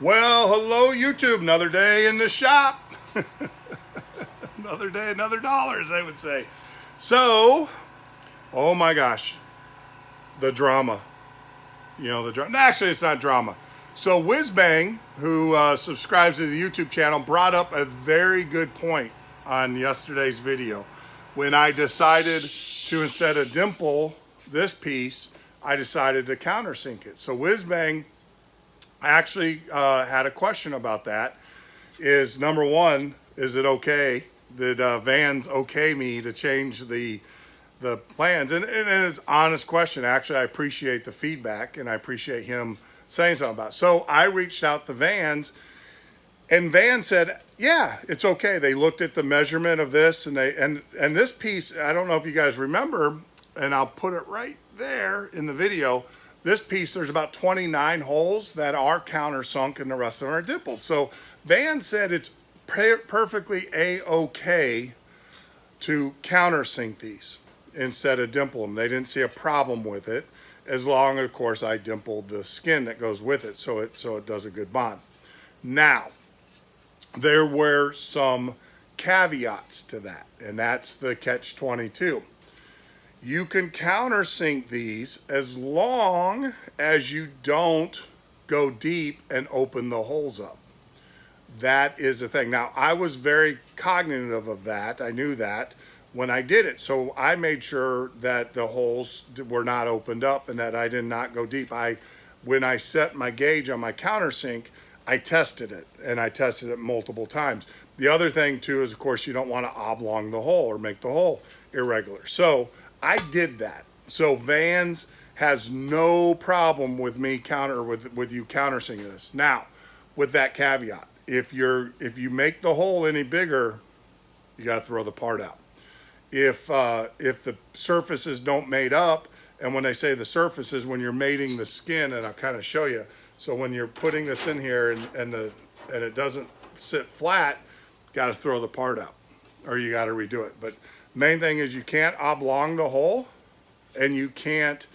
Well, hello YouTube. Another day in the shop. Another day, another dollars, I would say. So, oh my gosh, the drama. The drama. Actually, it's not drama. So, Whizbang, who subscribes to the YouTube channel, brought up a very good point on yesterday's video when I decided to, instead of dimple this piece, I decided to countersink it. So, Whizbang actually had a question about that. Is number one, is it okay? Did Vans okay me to change the plans? And it's an honest question. Actually, I appreciate the feedback and I appreciate him saying something about it. So I reached out to Vans, and Vans said, yeah, it's okay. They looked at the measurement of this, and this piece, I don't know if you guys remember, and I'll put it right there in the video. This piece, there's about 29 holes that are countersunk and the rest of them are dimpled. So Van said it's perfectly a-okay to countersink these instead of dimple them. They didn't see a problem with it, as long as, of course, I dimpled the skin that goes with it, so it does a good bond. Now, there were some caveats to that, and that's the catch-22. You can countersink these as long as you don't go deep and open the holes up. That is the thing. Now, I was very cognitive of that. I knew that when I did it. So I made sure that the holes were not opened up and that I did not go deep. When I set my gauge on my countersink, I tested it, and I tested it multiple times. The other thing too is, of course, you don't want to oblong the hole or make the hole irregular. So I did that. So Vans has no problem with me with you countersinking this. Now, with that caveat, if you make the hole any bigger, you got to throw the part out. If the surfaces don't mate up, and when they say the surfaces, when you're mating the skin, and I'll kind of show you. So when you're putting this in here and it doesn't sit flat, got to throw the part out, or you got to redo it. But main thing is you can't oblong the hole, and you can't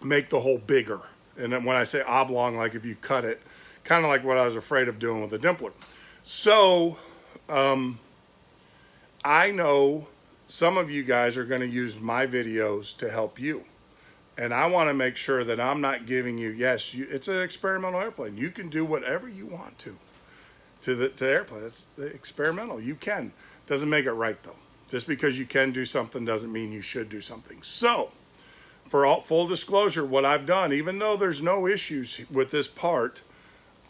make the hole bigger. And then when I say oblong, like if you cut it, kind of like what I was afraid of doing with the dimpler. So I know some of you guys are going to use my videos to help you. And I want to make sure that I'm not giving you, yes, it's an experimental airplane. You can do whatever you want to the airplane. It's experimental. You can. Doesn't make it right, though. Just because you can do something doesn't mean you should do something. So, for full disclosure, what I've done, even though there's no issues with this part,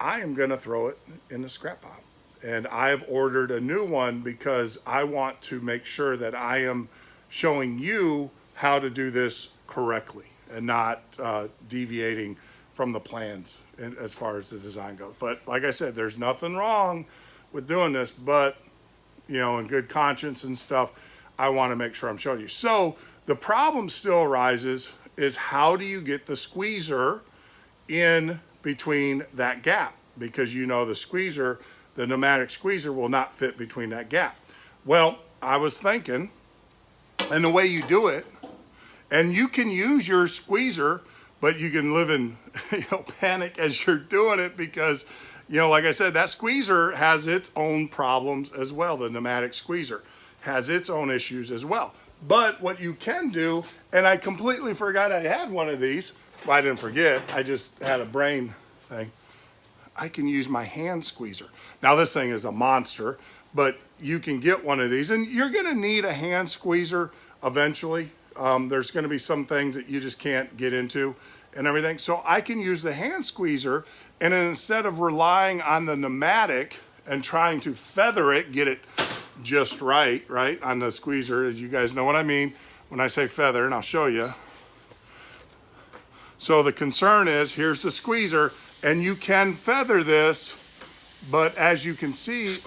I am going to throw it in the scrap pile. And I've ordered a new one because I want to make sure that I am showing you how to do this correctly and not deviating from the plans as far as the design goes. But like I said, there's nothing wrong with doing this, but in good conscience and stuff, I want to make sure I'm showing you. So the problem still arises is, how do you get the squeezer in between that gap? Because the squeezer, the pneumatic squeezer, will not fit between that gap. Well, I was thinking, and the way you do it, and you can use your squeezer, but you can live in panic as you're doing it, because like I said, that squeezer has its own problems as well. The pneumatic squeezer has its own issues as well. But what you can do, and I completely forgot I had one of these. Well, I didn't forget, I just had a brain thing. I can use my hand squeezer. Now this thing is a monster, but you can get one of these, and you're gonna need a hand squeezer eventually. There's gonna be some things that you just can't get into and everything. So I can use the hand squeezer, and then instead of relying on the pneumatic and trying to feather it, get it just right on the squeezer, as you guys know what I mean when I say feather, and I'll show you. So the concern is, here's the squeezer, and you can feather this, but as you can see, if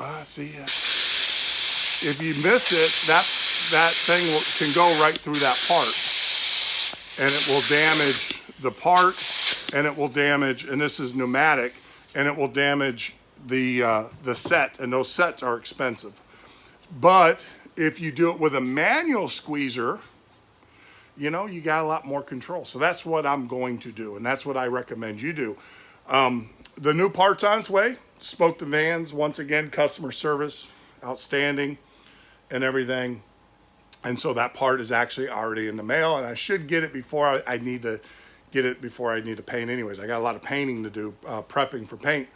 you miss it, that thing can go right through that part, and it will damage the part, and it will damage, and this is pneumatic, and it will damage the set, and those sets are expensive. But if you do it with a manual squeezer, you got a lot more control. So that's what I'm going to do, and that's what I recommend you do. The new part's on its way. Spoke to Vans once again. Customer service outstanding and everything. And so that part is actually already in the mail, and I should get it before I need to get it before I need to paint anyways. I got a lot of painting to do, prepping for paint.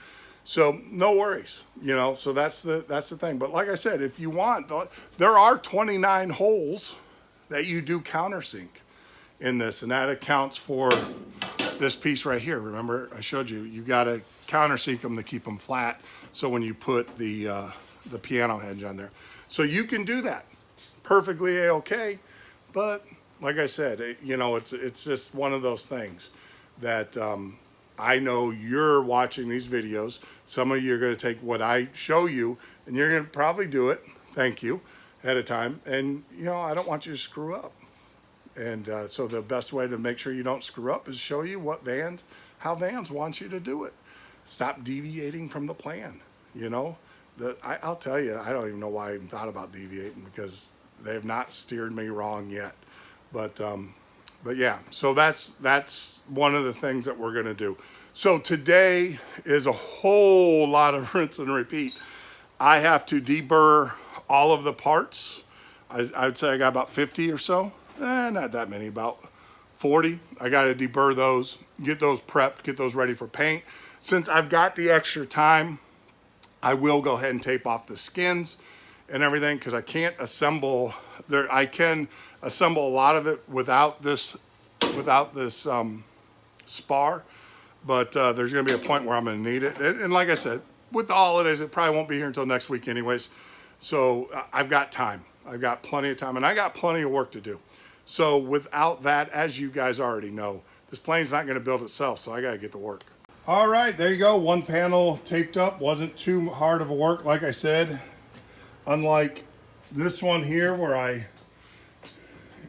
So no worries, you know, so that's the thing. But like I said, if you want, there are 29 holes that you do countersink in this, and that accounts for this piece right here. Remember, I showed you, you got to countersink them to keep them flat. So when you put the piano hinge on there, so you can do that perfectly okay. But like I said, you know, it's just one of those things that I know you're watching these videos. Some of you are going to take what I show you, and you're going to probably do it. Thank you ahead of time. And you know, I don't want you to screw up. And so the best way to make sure you don't screw up is show you how Vans wants you to do it. Stop deviating from the plan. You know, I'll tell you, I don't even know why I even thought about deviating, because they have not steered me wrong yet. But yeah, so that's one of the things that we're going to do. So today is a whole lot of rinse and repeat. I have to deburr all of the parts. I would say I got about 50 or so. Not that many, about 40. I got to deburr those, get those prepped, get those ready for paint. Since I've got the extra time, I will go ahead and tape off the skins and everything, because I can't assemble there. I can assemble a lot of it without this spar, but there's going to be a point where I'm going to need it. And like I said, with the holidays, it probably won't be here until next week anyways. So I've got time. I've got plenty of time, and I got plenty of work to do. So without that, as you guys already know, this plane's not going to build itself, so I got to get to work. All right, there you go. One panel taped up. Wasn't too hard of a work, like I said. Unlike this one here where I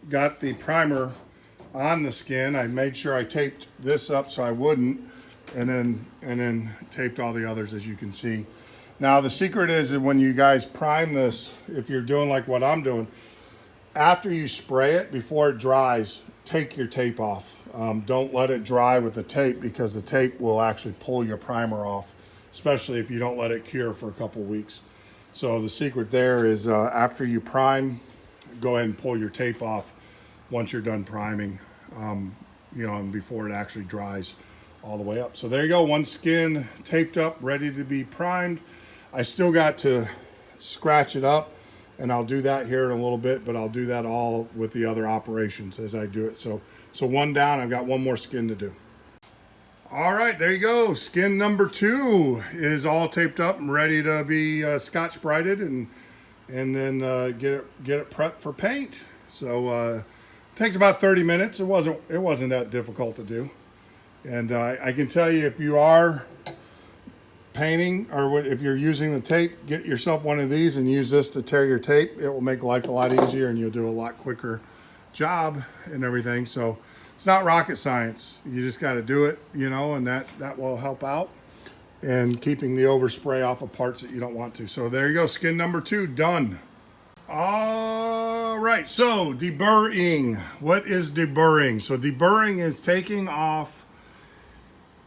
got the primer on the skin, I made sure I taped this up so I wouldn't, and then taped all the others, as you can see. Now the secret is that when you guys prime this, if you're doing like what I'm doing, after you spray it, before it dries, take your tape off. Don't let it dry with the tape, because the tape will actually pull your primer off, especially if you don't let it cure for a couple weeks. So the secret there is after you prime, go ahead and pull your tape off once you're done priming, you know, and before it actually dries all the way up. So there you go, one skin taped up, ready to be primed. I still got to scratch it up, and I'll do that here in a little bit, but I'll do that all with the other operations as I do it. So one down, I've got one more skin to do. All right, there you go. Skin number 2 is all taped up and ready to be Scotch brighted, and then get it prepped for paint. So it takes about 30 minutes. It wasn't that difficult to do. And I can tell you, if you are painting, or if you're using the tape, get yourself one of these and use this to tear your tape. It will make life a lot easier, and you'll do a lot quicker job and everything. So it's not rocket science. You just got to do it, you know, and that will help out, and keeping the overspray off of parts that you don't want to. So there you go, skin number 2 done. All right, so deburring. What is deburring? So deburring is taking off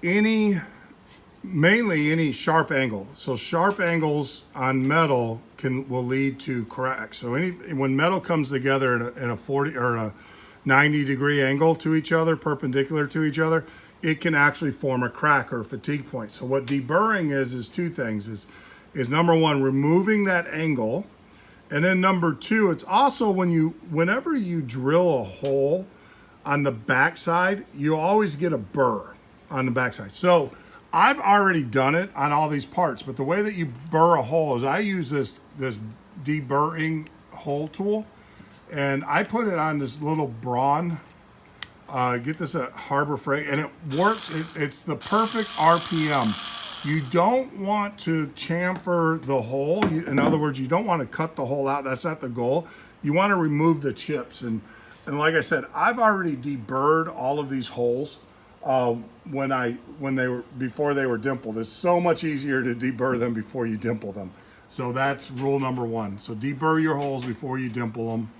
mainly any sharp angle. So sharp angles on metal will lead to cracks. So when metal comes together in a 40 or a 90-degree angle to each other, perpendicular to each other, it can actually form a crack or a fatigue point. So what deburring is two things. Is number one, removing that angle, and then number 2, it's also whenever you drill a hole on the backside, you always get a burr on the backside. So I've already done it on all these parts, but the way that you burr a hole is I use this deburring hole tool, and I put it on this little brawn. Get this at Harbor Freight, and it works. It's the perfect RPM. You don't want to chamfer the hole. In other words, you don't want to cut the hole out. That's not the goal. You want to remove the chips. And like I said, I've already deburred all of these holes before they were dimpled. It's so much easier to deburr them before you dimple them. So that's rule number 1. So deburr your holes before you dimple them,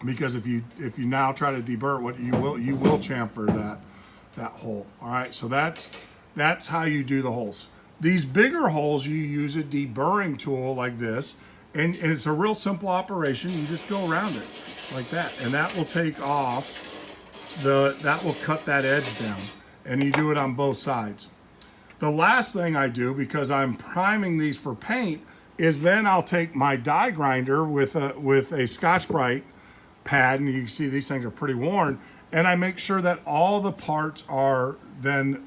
because if you now try to deburr, you will chamfer that hole. All right, so that's That's how you do the holes. These bigger holes, you use a deburring tool like this, and it's a real simple operation. You just go around it like that, and that will take off that will cut that edge down, and you do it on both sides. The last thing I do, because I'm priming these for paint, is then I'll take my die grinder with a Scotch-Brite pad, and you can see these things are pretty worn, and I make sure that all the parts are then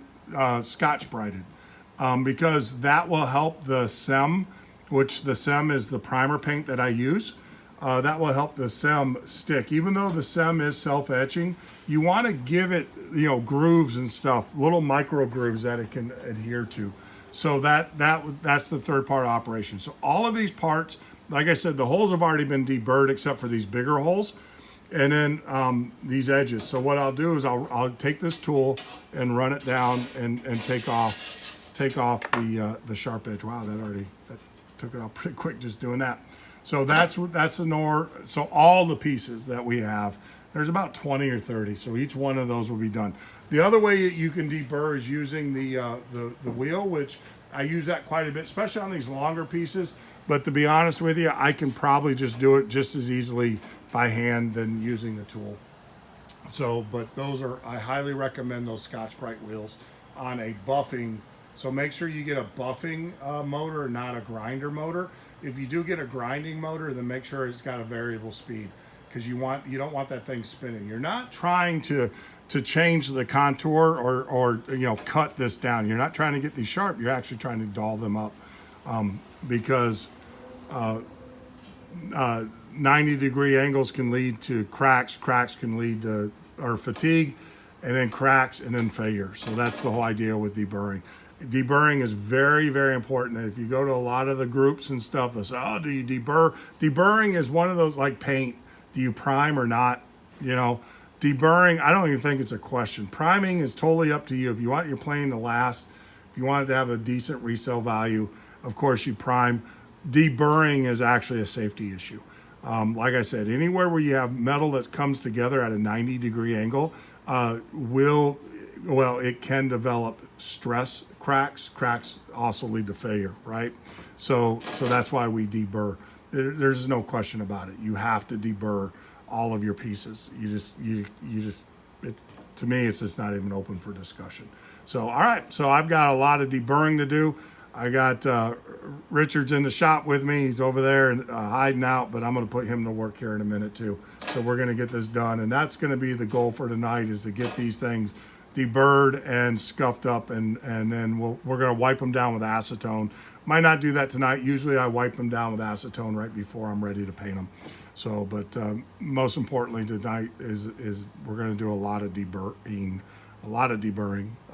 Scotch-Brited, because that will help the SEM, which the SEM is the primer paint that I use. That will help the SEM stick. Even though the SEM is self-etching, you want to give it, grooves and stuff, little micro grooves that it can adhere to. So that's the third part of operation. So all of these parts, like I said, the holes have already been deburred except for these bigger holes, and then these edges. So what I'll do is I'll take this tool and run it down and take off the sharp edge. Wow, that took it out pretty quick just doing that. So that's the nor. So all the pieces that we have, there's about 20 or 30. So each one of those will be done. The other way that you can deburr is using the wheel, which I use that quite a bit, especially on these longer pieces. But to be honest with you, I can probably just do it just as easily by hand than using the tool. So, but I highly recommend those Scotch-Brite wheels on a buffing. So make sure you get a buffing motor, not a grinder motor. If you do get a grinding motor, then make sure it's got a variable speed, because you don't want that thing spinning. You're not trying to change the contour or cut this down. You're not trying to get these sharp. You're actually trying to dull them up, because 90-degree angles can lead to cracks. Cracks can lead to fatigue, and then cracks, and then failure. So that's the whole idea with deburring. Deburring is very, very important. And if you go to a lot of the groups and stuff, they'll say, "Oh, do you deburr?" Deburring is one of those, like paint. Do you prime or not? Deburring, I don't even think it's a question. Priming is totally up to you. If you want your plane to last, if you want it to have a decent resale value, of course you prime. Deburring is actually a safety issue. Like I said, anywhere where you have metal that comes together at a 90-degree angle, it can develop stress cracks. Cracks also lead to failure, right? So that's why we deburr. There's no question about it. You have to deburr all of your pieces. To me, it's just not even open for discussion. So, all right. So I've got a lot of deburring to do. I got Richard's in the shop with me. He's over there and hiding out, but I'm going to put him to work here in a minute too. So we're going to get this done, and that's going to be the goal for tonight, is to get these things deburred and scuffed up, and then we're going to wipe them down with acetone. Might not do that tonight. Usually I wipe them down with acetone right before I'm ready to paint them. So, but most importantly tonight is we're going to do a lot of deburring.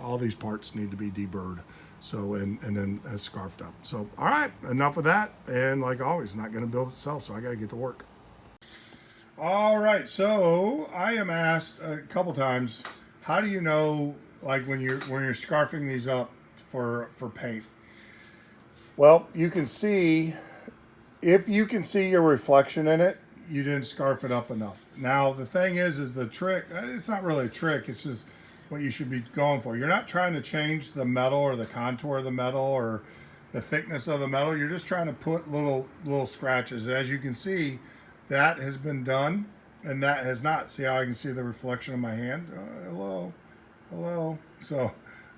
All these parts need to be deburred. So, and then scarfed up. So, all right, enough of that. And like always, not going to build itself, so I got to get to work. All right, so I am asked a couple times, how do you know, like when you're scarfing these up for paint? Well, you can see, if you can see your reflection in it, you didn't scarf it up enough. Now, the thing is the trick, it's not really a trick, it's just what you should be going for. You're not trying to change the metal or the contour of the metal or the thickness of the metal. You're just trying to put little scratches. As you can see, that has been done and that has not. See how I can see the reflection of my hand? Hello.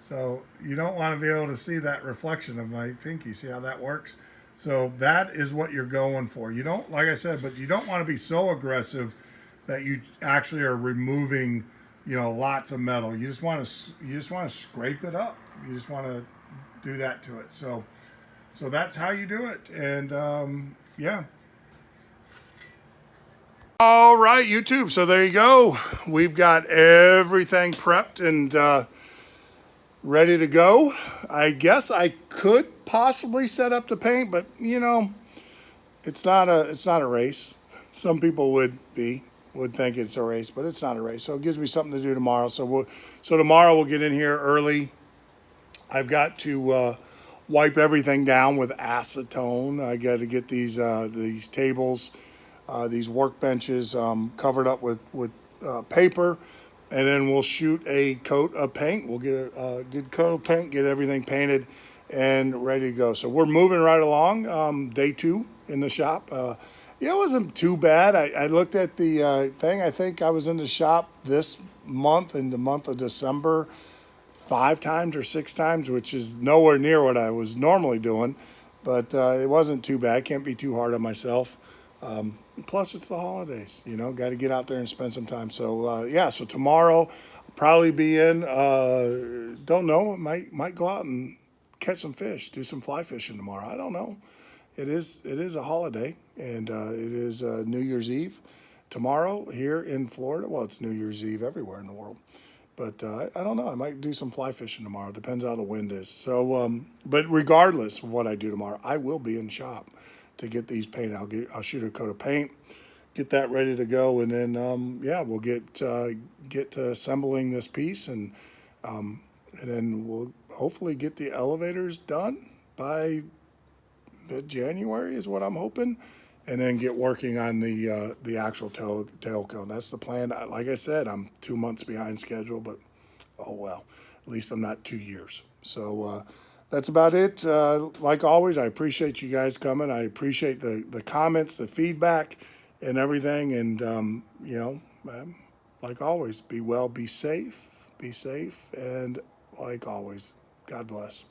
So you don't want to be able to see that reflection of my pinky. See how that works? So that is what you're going for. You don't, like I said, but you don't want to be so aggressive that you actually are removing, lots of metal. You just want to scrape it up. You just want to do that to it. So that's how you do it. And yeah. All right, YouTube. So there you go. We've got everything prepped and ready to go. I guess I could possibly set up the paint, but it's not a race. Some people would think it's a race, but it's not a race. So it gives me something to do tomorrow. So tomorrow we'll get in here early. I've got to wipe everything down with acetone. I got to get these tables, these workbenches covered up with paper, and then we'll shoot a coat of paint. We'll get a good coat of paint, get everything painted and ready to go. So we're moving right along. Day 2 in the shop. Yeah, it wasn't too bad. I looked at the thing. I think I was in the shop this month, in the month of December, 5 times or 6 times, which is nowhere near what I was normally doing. But it wasn't too bad. Can't be too hard on myself. Plus, it's the holidays. You know, got to get out there and spend some time. So yeah. So tomorrow, I'll probably be in. Don't know. Might go out and catch some fish. Do some fly fishing tomorrow. I don't know. It is a holiday, and it is New Year's Eve tomorrow here in Florida. Well, it's New Year's Eve everywhere in the world. But I don't know. I might do some fly fishing tomorrow. Depends how the wind is. So, but regardless of what I do tomorrow, I will be in the shop to get these painted. I'll shoot a coat of paint, get that ready to go, and then yeah, we'll get to assembling this piece, and then we'll hopefully get the elevators done by mid-January is what I'm hoping, and then get working on the actual tail cone. That's the plan. Like I said, I'm 2 months behind schedule, but oh well. At least I'm not 2 years. So that's about it. Like always, I appreciate you guys coming. I appreciate the comments, the feedback, and everything. And you know, like always, be well, be safe, and like always, God bless.